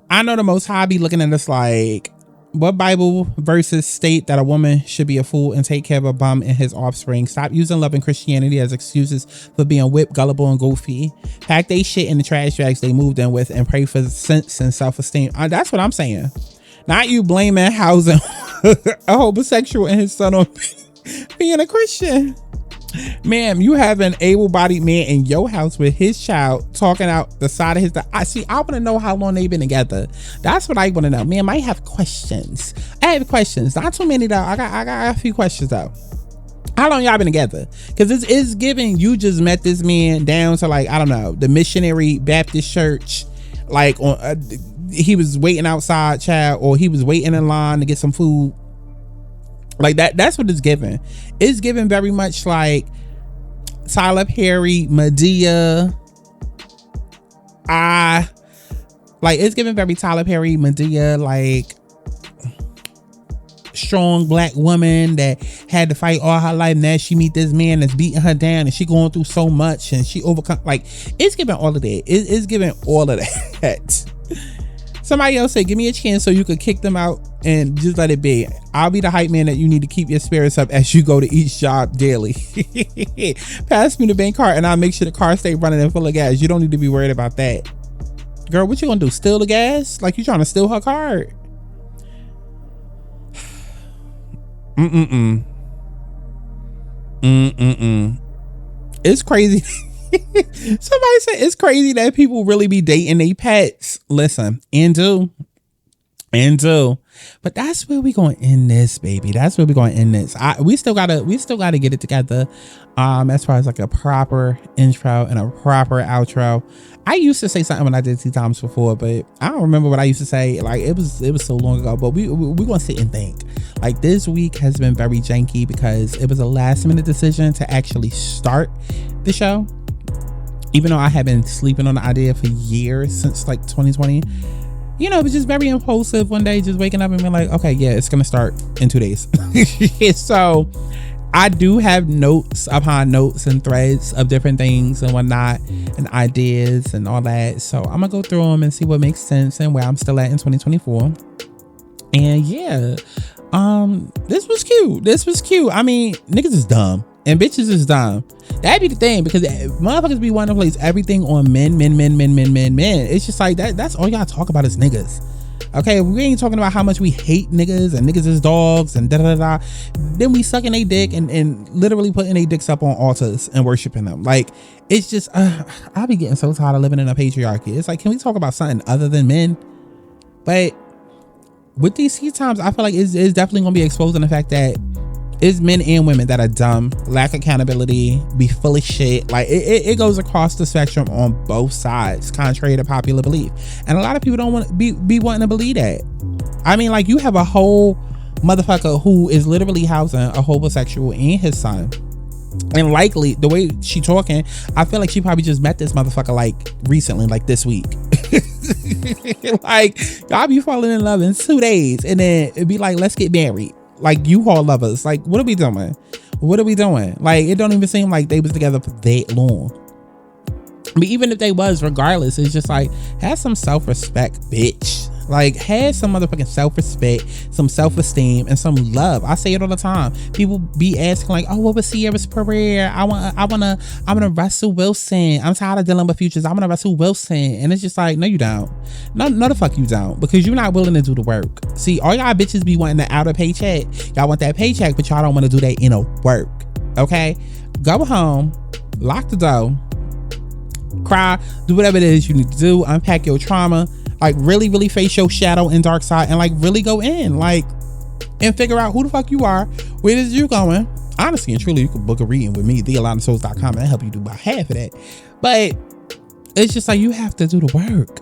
I know the Most High be looking at us like, what Bible verses state that a woman should be a fool and take care of a bum and his offspring? Stop using love and Christianity as excuses for being whipped, gullible, and goofy. Pack they shit in the trash bags they moved in with and pray for sense and self-esteem. That's what I'm saying. Not you blaming housing a homosexual and his son on being a Christian. Ma'am, you have an able-bodied man in your house with his child talking out the side of his... I want to know how long they've been together. That's what I want to know. Ma'am, I have questions. I have questions. Not too many though. I got a few questions though. How long y'all been together? Because it's giving you just met this man down to like, I don't know, the Missionary Baptist Church, like on he was waiting outside, child, or he was waiting in line to get some food. Like that's what it's giving. It's giving very much like Tyler Perry, Madea. Like it's giving very Tyler Perry, Madea, like strong black woman that had to fight all her life. Now she meet this man that's beating her down and she going through so much and she overcome. Like it's giving all of that. It's giving all of that. Somebody else said, give me a chance so you could kick them out and just let it be. I'll be the hype man that you need to keep your spirits up as you go to each job daily. Pass me the bank card and I'll make sure the car stay running and full of gas. You don't need to be worried about that. Girl, what you gonna do? Steal the gas? Like you trying to steal her card? It's crazy. Somebody said it's crazy that people really be dating their pets. Listen, and do. But that's where we gonna end this, baby. That's where we gonna end this. We still gotta get it together. As far as like a proper intro and a proper outro. I used to say something when I did Tea Times before, but I don't remember what I used to say. Like it was so long ago. But we gonna sit and think. Like this week has been very janky because it was a last minute decision to actually start the show. Even though I have been sleeping on the idea for years, since like 2020, you know, it was just very impulsive one day, just waking up and being like, okay, yeah, it's gonna start in 2 days. So I do have notes upon notes and threads of different things and whatnot and ideas and all that. So I'm gonna go through them and see what makes sense and where I'm still at in 2024. And yeah, this was cute. I mean, niggas is dumb. And bitches is dumb. That'd be the thing, because motherfuckers be wanting to place everything on men. It's just like that's all y'all talk about is niggas. Okay, we ain't talking about how much we hate niggas and niggas is dogs and da. Then we sucking a dick and literally putting their dicks up on altars and worshiping them. Like it's just I'll be getting so tired of living in a patriarchy. It's like, can we talk about something other than men? But with these Tea Times, I feel like it's definitely gonna be exposing the fact that it's men and women that are dumb, lack accountability, be full of shit. Like it goes across the spectrum on both sides, contrary to popular belief. And a lot of people don't want to be wanting to believe that. I mean, like you have a whole motherfucker who is literally housing a homosexual and his son. And likely the way she talking, I feel like she probably just met this motherfucker like recently, like this week. Like y'all be falling in love in 2 days and then it'd be like, let's get married. Like U-Haul lovers. Like what are we doing? Like it don't even seem like they was together for that long. But even if they was, regardless, it's just like, have some self-respect, bitch. Like have some motherfucking self-respect, some self-esteem, and some love. I say it all the time. People be asking like, oh, what was Sierra's career? I wanna Russell Wilson. I'm tired of dealing with futures. I wanna Russell Wilson. And it's just like, no, you don't. No, the fuck you don't, because you're not willing to do the work. See, all y'all bitches be wanting the outer paycheck. Y'all want that paycheck, but y'all don't want to do that inner work. Okay, go home, lock the door, cry, do whatever it is you need to do, unpack your trauma. Like really, really face your shadow and dark side and like really go in, like, and figure out who the fuck you are, where is you going. Honestly and truly, you can book a reading with me, thealonasouls.com, and I'll help you do about half of that. But it's just like, you have to do the work.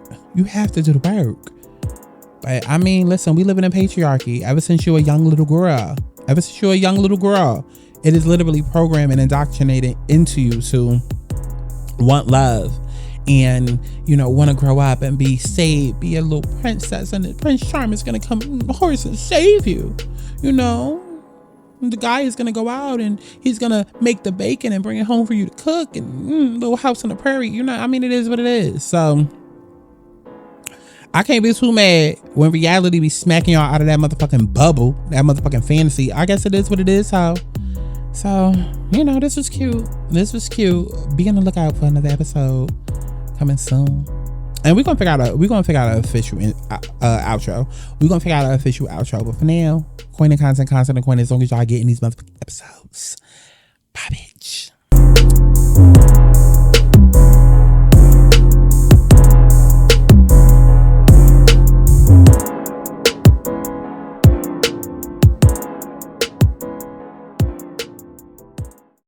But I mean, listen, we live in a patriarchy. Ever since you're a young little girl, it is literally programmed and indoctrinated into you to want love. And you know, want to grow up and be saved, be a little princess, and the Prince Charming is gonna come on the horse and save you. You know, the guy is gonna go out and he's gonna make the bacon and bring it home for you to cook, and little house on the prairie. You know, I mean, it is what it is. So I can't be too mad when reality be smacking y'all out of that motherfucking bubble, that motherfucking fantasy. I guess it is what it is. So you know, this was cute. Be on the lookout for another episode coming soon, and we're gonna figure out an official outro. But for now, Queen and content, and Queen, as long as y'all getting these motherfucking episodes,